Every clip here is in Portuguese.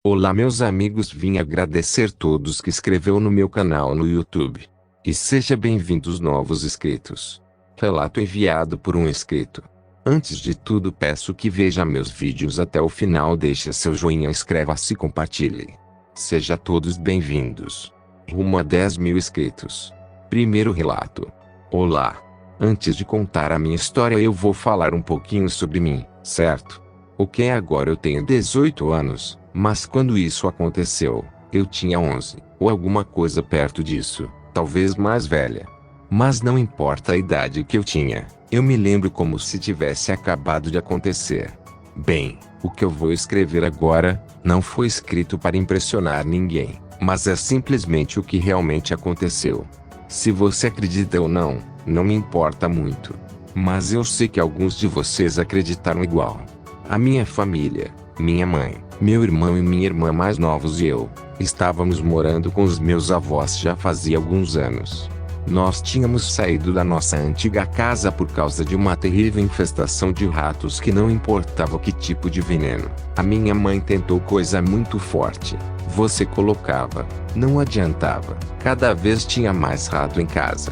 Olá meus amigos, vim agradecer todos que inscreveu no meu canal no YouTube. E seja bem-vindos novos inscritos. Relato enviado por um inscrito. Antes de tudo peço que veja meus vídeos até o final, deixe seu joinha, inscreva-se e compartilhe. Seja todos bem-vindos. Rumo a 10 mil inscritos. Primeiro relato. Olá. Antes de contar a minha história eu vou falar um pouquinho sobre mim, certo? Ok, agora eu tenho 18 anos. Mas quando isso aconteceu, eu tinha 11, ou alguma coisa perto disso, talvez mais velha. Mas não importa a idade que eu tinha, eu me lembro como se tivesse acabado de acontecer. Bem, o que eu vou escrever agora, não foi escrito para impressionar ninguém, mas é simplesmente o que realmente aconteceu. Se você acredita ou não, não me importa muito. Mas eu sei que alguns de vocês acreditaram igual. A minha família, minha mãe, meu irmão e minha irmã mais novos e eu, estávamos morando com os meus avós já fazia alguns anos. Nós tínhamos saído da nossa antiga casa por causa de uma terrível infestação de ratos que não importava que tipo de veneno. A minha mãe tentou coisa muito forte. Você colocava, não adiantava, cada vez tinha mais rato em casa.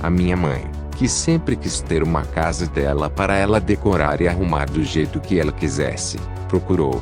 A minha mãe, que sempre quis ter uma casa dela para ela decorar e arrumar do jeito que ela quisesse, procurou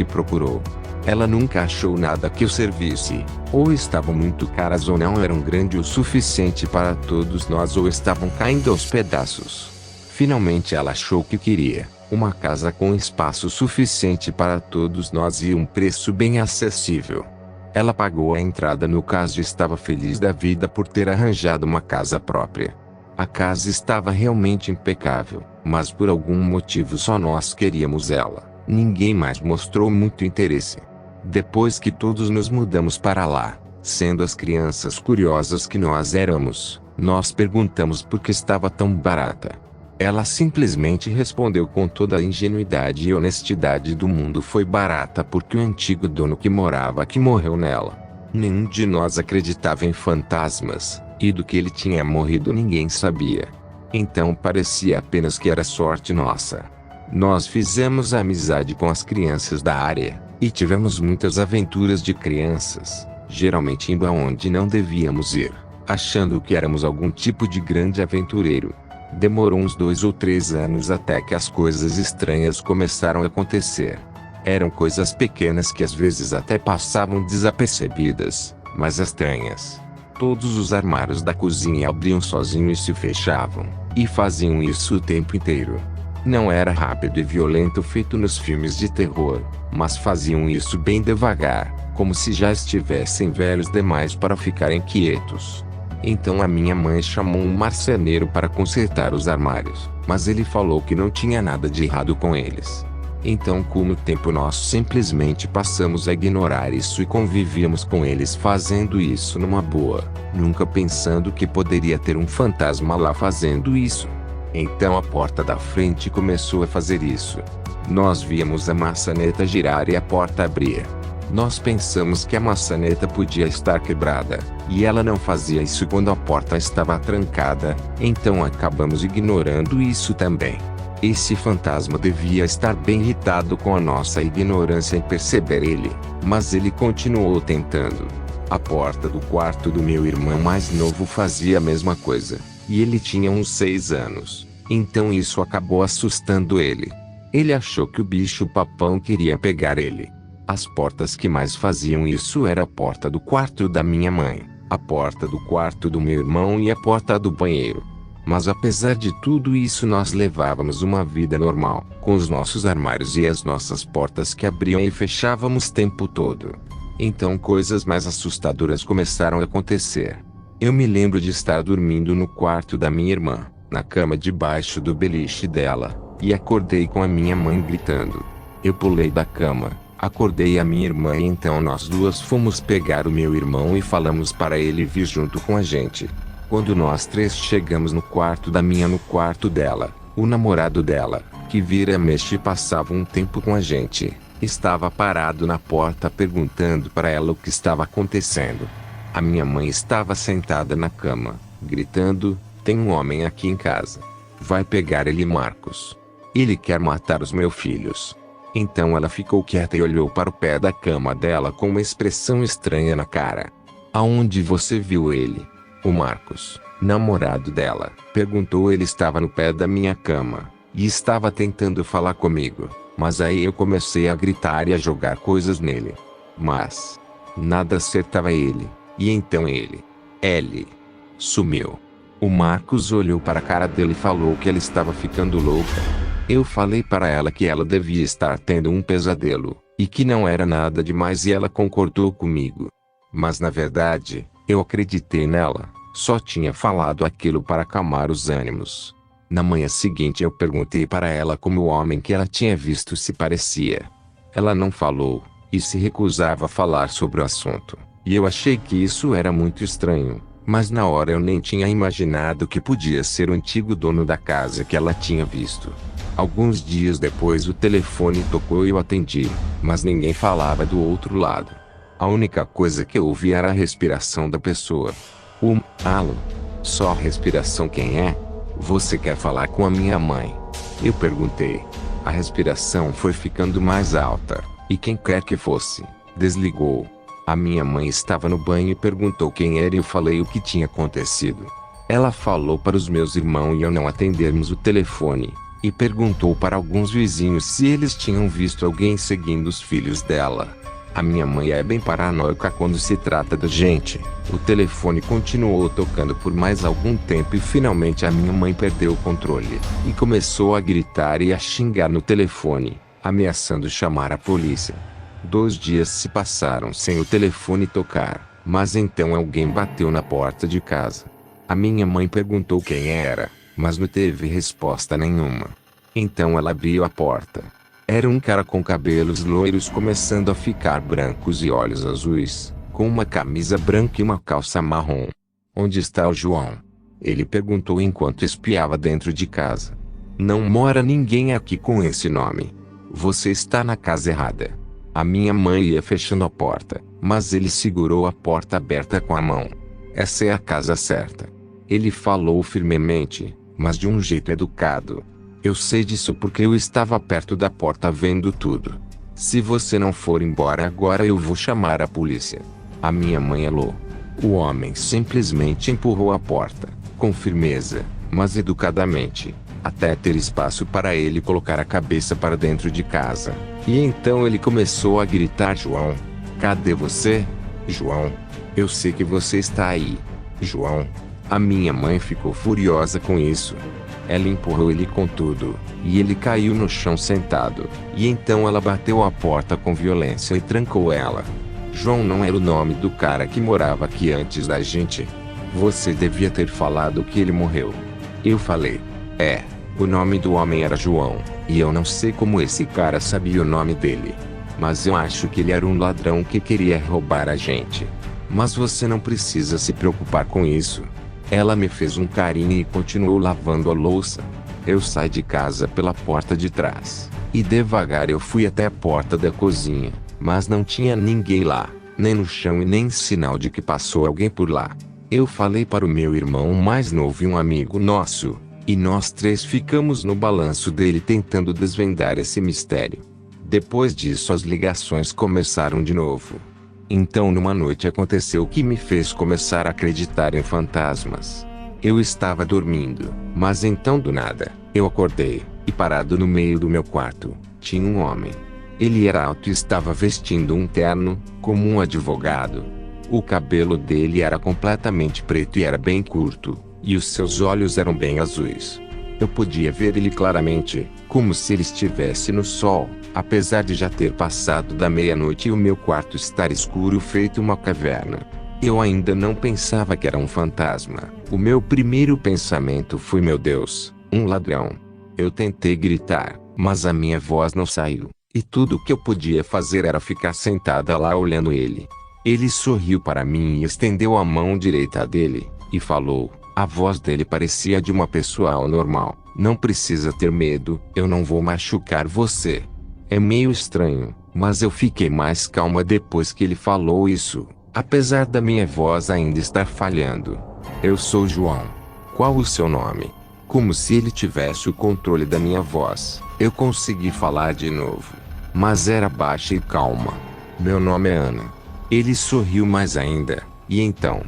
e procurou. Ela nunca achou nada que o servisse. Ou estavam muito caras ou não eram grande o suficiente para todos nós ou estavam caindo aos pedaços. Finalmente ela achou que queria uma casa com espaço suficiente para todos nós e um preço bem acessível. Ela pagou a entrada no caso e estava feliz da vida por ter arranjado uma casa própria. A casa estava realmente impecável, mas por algum motivo só nós queríamos ela. Ninguém mais mostrou muito interesse. Depois que todos nos mudamos para lá, sendo as crianças curiosas que nós éramos, nós perguntamos por que estava tão barata. Ela simplesmente respondeu com toda a ingenuidade e honestidade do mundo: foi barata porque o antigo dono que morava aqui morreu nela. Nenhum de nós acreditava em fantasmas, e do que ele tinha morrido ninguém sabia. Então parecia apenas que era sorte nossa. Nós fizemos amizade com as crianças da área, e tivemos muitas aventuras de crianças, geralmente indo aonde não devíamos ir, achando que éramos algum tipo de grande aventureiro. Demorou uns 2 ou 3 anos até que as coisas estranhas começaram a acontecer. Eram coisas pequenas que às vezes até passavam desapercebidas, mas estranhas. Todos os armários da cozinha abriam sozinhos e se fechavam, e faziam isso o tempo inteiro. Não era rápido e violento feito nos filmes de terror, mas faziam isso bem devagar, como se já estivessem velhos demais para ficarem quietos. Então a minha mãe chamou um marceneiro para consertar os armários, mas ele falou que não tinha nada de errado com eles. Então com o tempo nós simplesmente passamos a ignorar isso e convivíamos com eles fazendo isso numa boa, nunca pensando que poderia ter um fantasma lá fazendo isso. Então a porta da frente começou a fazer isso. Nós víamos a maçaneta girar e a porta abrir. Nós pensamos que a maçaneta podia estar quebrada, e ela não fazia isso quando a porta estava trancada, então acabamos ignorando isso também. Esse fantasma devia estar bem irritado com a nossa ignorância em perceber ele, mas ele continuou tentando. A porta do quarto do meu irmão mais novo fazia a mesma coisa, e ele tinha uns 6 anos, então isso acabou assustando ele. Ele achou que o bicho-papão queria pegar ele. As portas que mais faziam isso era a porta do quarto da minha mãe, a porta do quarto do meu irmão e a porta do banheiro. Mas apesar de tudo isso nós levávamos uma vida normal, com os nossos armários e as nossas portas que abriam e fechávamos o tempo todo. Então coisas mais assustadoras começaram a acontecer. Eu me lembro de estar dormindo no quarto da minha irmã, na cama debaixo do beliche dela, e acordei com a minha mãe gritando. Eu pulei da cama, acordei a minha irmã e então nós duas fomos pegar o meu irmão e falamos para ele vir junto com a gente. Quando nós 3 chegamos no quarto no quarto dela, o namorado dela, que vira mexe e passava um tempo com a gente, estava parado na porta perguntando para ela o que estava acontecendo. A minha mãe estava sentada na cama, gritando: tem um homem aqui em casa. Vai pegar ele, Marcos. Ele quer matar os meus filhos. Então ela ficou quieta e olhou para o pé da cama dela com uma expressão estranha na cara. Aonde você viu ele? O Marcos, namorado dela, perguntou. Ele estava no pé da minha cama e estava tentando falar comigo, mas aí eu comecei a gritar e a jogar coisas nele. Mas nada acertava ele, e então ele sumiu. O Marcos olhou para a cara dele e falou que ela estava ficando louca. Eu falei para ela que ela devia estar tendo um pesadelo, e que não era nada demais, e ela concordou comigo. Mas na verdade, eu acreditei nela, só tinha falado aquilo para acalmar os ânimos. Na manhã seguinte eu perguntei para ela como o homem que ela tinha visto se parecia. Ela não falou, e se recusava a falar sobre o assunto, e eu achei que isso era muito estranho. Mas na hora eu nem tinha imaginado que podia ser o antigo dono da casa que ela tinha visto. Alguns dias depois o telefone tocou e eu atendi, mas ninguém falava do outro lado. A única coisa que eu ouvi era a respiração da pessoa. Alô? Só a respiração. Quem é? Você quer falar com a minha mãe? Eu perguntei. A respiração foi ficando mais alta, e quem quer que fosse, desligou. A minha mãe estava no banho e perguntou quem era e eu falei o que tinha acontecido. Ela falou para os meus irmãos e eu não atendermos o telefone, e perguntou para alguns vizinhos se eles tinham visto alguém seguindo os filhos dela. A minha mãe é bem paranoica quando se trata da gente. O telefone continuou tocando por mais algum tempo e finalmente a minha mãe perdeu o controle, e começou a gritar e a xingar no telefone, ameaçando chamar a polícia. 2 dias se passaram sem o telefone tocar, mas então alguém bateu na porta de casa. A minha mãe perguntou quem era, mas não teve resposta nenhuma. Então ela abriu a porta. Era um cara com cabelos loiros começando a ficar brancos e olhos azuis, com uma camisa branca e uma calça marrom. Onde está o João? Ele perguntou enquanto espiava dentro de casa. Não mora ninguém aqui com esse nome. Você está na casa errada. A minha mãe ia fechando a porta, mas ele segurou a porta aberta com a mão. Essa é a casa certa. Ele falou firmemente, mas de um jeito educado. Eu sei disso porque eu estava perto da porta vendo tudo. Se você não for embora agora eu vou chamar a polícia. A minha mãe alô. O homem simplesmente empurrou a porta, com firmeza, mas educadamente, até ter espaço para ele colocar a cabeça para dentro de casa. E então ele começou a gritar: João, cadê você? João, eu sei que você está aí. João. A minha mãe ficou furiosa com isso. Ela empurrou ele com tudo, e ele caiu no chão sentado, e então ela bateu a porta com violência e trancou ela. João não era o nome do cara que morava aqui antes da gente. Você devia ter falado que ele morreu. Eu falei. O nome do homem era João, e eu não sei como esse cara sabia o nome dele. Mas eu acho que ele era um ladrão que queria roubar a gente. Mas você não precisa se preocupar com isso. Ela me fez um carinho e continuou lavando a louça. Eu saí de casa pela porta de trás, e devagar eu fui até a porta da cozinha, mas não tinha ninguém lá, nem no chão e nem sinal de que passou alguém por lá. Eu falei para o meu irmão mais novo e um amigo nosso, e nós 3 ficamos no balanço dele tentando desvendar esse mistério. Depois disso as ligações começaram de novo. Então numa noite aconteceu o que me fez começar a acreditar em fantasmas. Eu estava dormindo, mas então do nada, eu acordei, e parado no meio do meu quarto, tinha um homem. Ele era alto e estava vestindo um terno, como um advogado. O cabelo dele era completamente preto e era bem curto, e os seus olhos eram bem azuis. Eu podia ver ele claramente, como se ele estivesse no sol, apesar de já ter passado da meia-noite e o meu quarto estar escuro feito uma caverna. Eu ainda não pensava que era um fantasma. O meu primeiro pensamento foi: meu Deus, um ladrão. Eu tentei gritar, mas a minha voz não saiu, e tudo o que eu podia fazer era ficar sentada lá olhando ele. Ele sorriu para mim e estendeu a mão direita dele, e falou. A voz dele parecia de uma pessoa normal. Não precisa ter medo, eu não vou machucar você. É meio estranho, mas eu fiquei mais calma depois que ele falou isso, apesar da minha voz ainda estar falhando. Eu sou João. Qual o seu nome? Como se ele tivesse o controle da minha voz, eu consegui falar de novo. mas era baixa e calma. Meu nome é Ana. Ele sorriu mais ainda, e então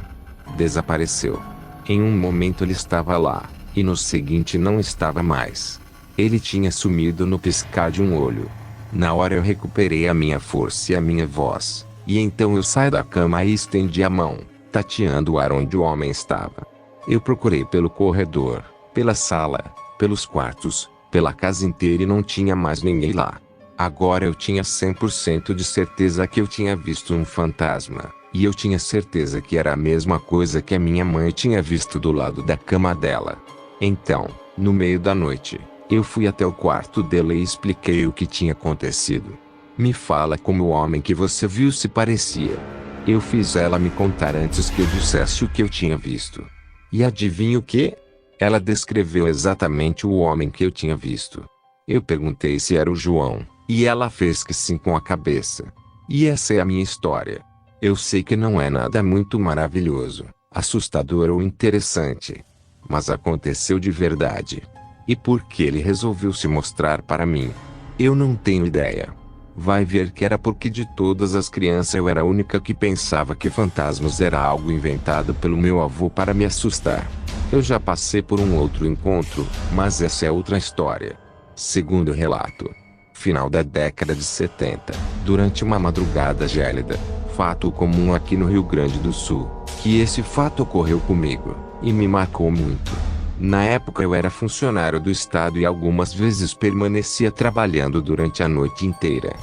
desapareceu. Em um momento ele estava lá, e no seguinte não estava mais. Ele tinha sumido no piscar de um olho. Na hora eu recuperei a minha força e a minha voz, e então eu saí da cama e estendi a mão, tateando o ar onde o homem estava. Eu procurei pelo corredor, pela sala, pelos quartos, pela casa inteira e não tinha mais ninguém lá. Agora eu tinha 100% de certeza que eu tinha visto um fantasma, e eu tinha certeza que era a mesma coisa que a minha mãe tinha visto do lado da cama dela. Então, no meio da noite, eu fui até o quarto dela e expliquei o que tinha acontecido. Me fala como o homem que você viu se parecia. Eu fiz ela me contar antes que eu dissesse o que eu tinha visto. E adivinha o que? Ela descreveu exatamente o homem que eu tinha visto. Eu perguntei se era o João, e ela fez que sim com a cabeça. E essa é a minha história. Eu sei que não é nada muito maravilhoso, assustador ou interessante, mas aconteceu de verdade. E por que ele resolveu se mostrar para mim? Eu não tenho ideia. Vai ver que era porque de todas as crianças eu era a única que pensava que fantasmas era algo inventado pelo meu avô para me assustar. Eu já passei por um outro encontro, mas essa é outra história. Segundo relato, final da década de 70, durante uma madrugada gélida, fato comum aqui no Rio Grande do Sul, que esse fato ocorreu comigo, e me marcou muito. Na época eu era funcionário do estado e algumas vezes permanecia trabalhando durante a noite inteira.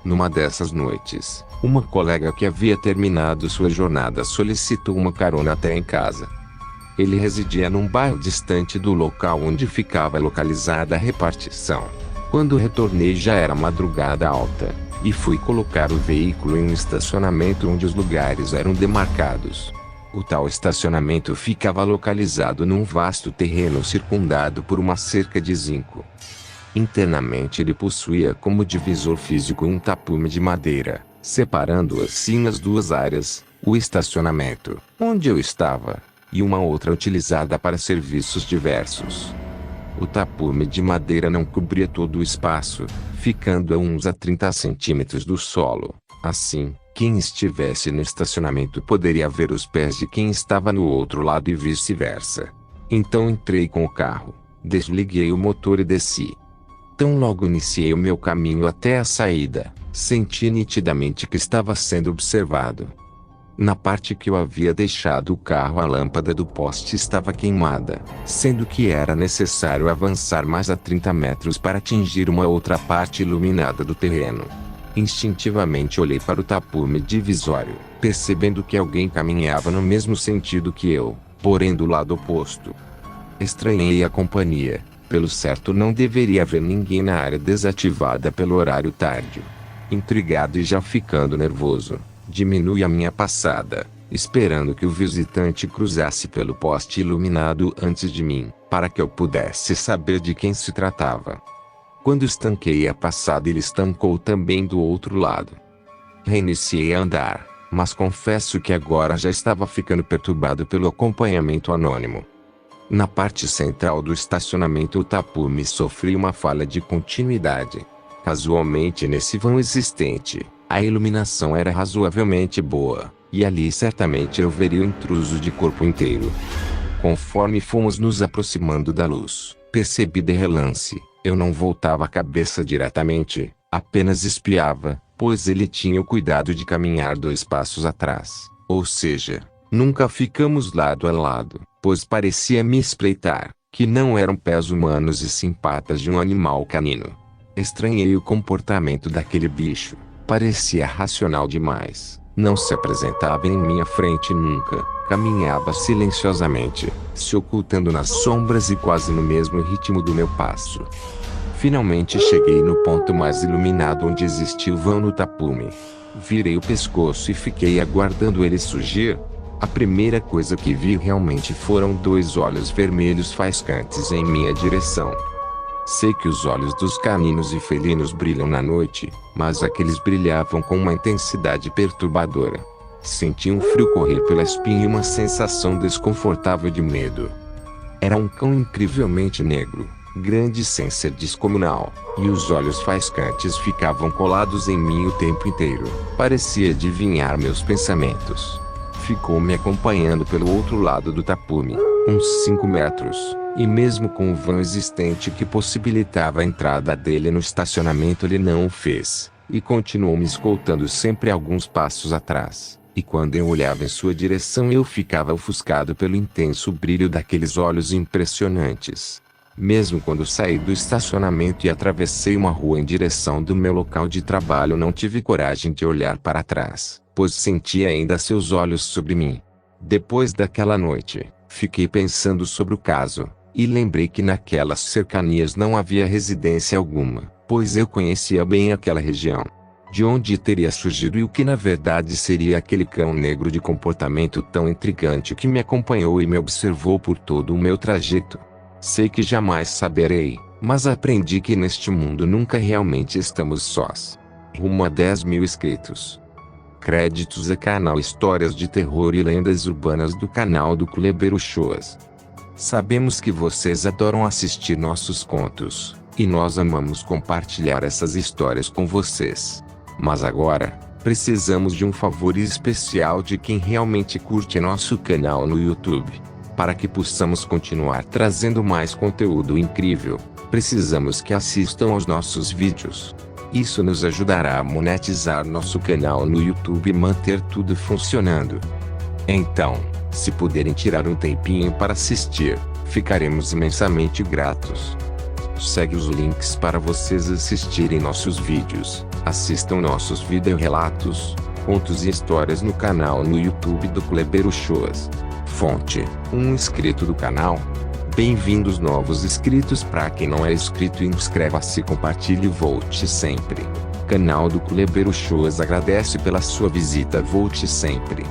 Numa dessas noites, uma colega que havia terminado sua jornada solicitou uma carona até em casa. Ele residia num bairro distante do local onde ficava localizada a repartição. Quando retornei já era madrugada alta, e fui colocar o veículo em um estacionamento onde os lugares eram demarcados. O tal estacionamento ficava localizado num vasto terreno circundado por uma cerca de zinco. Internamente ele possuía como divisor físico um tapume de madeira, separando assim as duas áreas, o estacionamento, onde eu estava, e uma outra utilizada para serviços diversos. O tapume de madeira não cobria todo o espaço, ficando a uns 30 centímetros do solo. Assim, quem estivesse no estacionamento poderia ver os pés de quem estava no outro lado e vice-versa. Então entrei com o carro, desliguei o motor e desci. Tão logo iniciei o meu caminho até a saída, senti nitidamente que estava sendo observado. Na parte que eu havia deixado o carro, a lâmpada do poste estava queimada, sendo que era necessário avançar mais a 30 metros para atingir uma outra parte iluminada do terreno. Instintivamente olhei para o tapume divisório, percebendo que alguém caminhava no mesmo sentido que eu, porém do lado oposto. Estranhei a companhia, pelo certo não deveria haver ninguém na área desativada pelo horário tardio. Intrigado e já ficando nervoso, diminui a minha passada, esperando que o visitante cruzasse pelo poste iluminado antes de mim, para que eu pudesse saber de quem se tratava. Quando estanquei a passada, ele estancou também do outro lado. Reiniciei a andar, mas confesso que agora já estava ficando perturbado pelo acompanhamento anônimo. Na parte central do estacionamento o tapume sofria uma falha de continuidade. Casualmente nesse vão existente, a iluminação era razoavelmente boa, e ali certamente eu veria o intruso de corpo inteiro. Conforme fomos nos aproximando da luz, percebi de relance, eu não voltava a cabeça diretamente, apenas espiava, pois ele tinha o cuidado de caminhar 2 passos atrás, ou seja, nunca ficamos lado a lado, pois parecia me espreitar, que não eram pés humanos e sim patas de um animal canino. Estranhei o comportamento daquele bicho, parecia racional demais, não se apresentava em minha frente nunca, caminhava silenciosamente, se ocultando nas sombras e quase no mesmo ritmo do meu passo. Finalmente cheguei no ponto mais iluminado onde existia o vão no tapume. Virei o pescoço e fiquei aguardando ele surgir. A primeira coisa que vi realmente foram 2 olhos vermelhos faiscantes em minha direção. Sei que os olhos dos caninos e felinos brilham na noite, mas aqueles brilhavam com uma intensidade perturbadora. Senti um frio correr pela espinha e uma sensação desconfortável de medo. Era um cão incrivelmente negro, grande sem ser descomunal, e os olhos faiscantes ficavam colados em mim o tempo inteiro. Parecia adivinhar meus pensamentos. Ficou me acompanhando pelo outro lado do tapume, uns 5 metros, e mesmo com o vão existente que possibilitava a entrada dele no estacionamento ele não o fez, e continuou me escoltando sempre alguns passos atrás. E quando eu olhava em sua direção eu ficava ofuscado pelo intenso brilho daqueles olhos impressionantes. Mesmo quando saí do estacionamento e atravessei uma rua em direção do meu local de trabalho não tive coragem de olhar para trás, pois sentia ainda seus olhos sobre mim. Depois daquela noite, fiquei pensando sobre o caso, e lembrei que naquelas cercanias não havia residência alguma, pois eu conhecia bem aquela região. De onde teria surgido e o que na verdade seria aquele cão negro de comportamento tão intrigante que me acompanhou e me observou por todo o meu trajeto? Sei que jamais saberei, mas aprendi que neste mundo nunca realmente estamos sós. Rumo a 10.000 inscritos. Créditos a canal Histórias de Terror e Lendas Urbanas do canal do Kleber Uchoas. Sabemos que vocês adoram assistir nossos contos, e nós amamos compartilhar essas histórias com vocês. Mas agora, precisamos de um favor especial de quem realmente curte nosso canal no YouTube. Para que possamos continuar trazendo mais conteúdo incrível, precisamos que assistam aos nossos vídeos. Isso nos ajudará a monetizar nosso canal no YouTube e manter tudo funcionando. Então, se puderem tirar um tempinho para assistir, ficaremos imensamente gratos. Segue os links para vocês assistirem nossos vídeos, assistam nossos videorelatos, contos e histórias no canal no YouTube do Kleber Uchoas. Fonte: um inscrito do canal. Bem-vindos novos inscritos. Para quem não é inscrito, inscreva-se, compartilhe e volte sempre. Canal do Kleber Uchoas agradece pela sua visita. Volte sempre.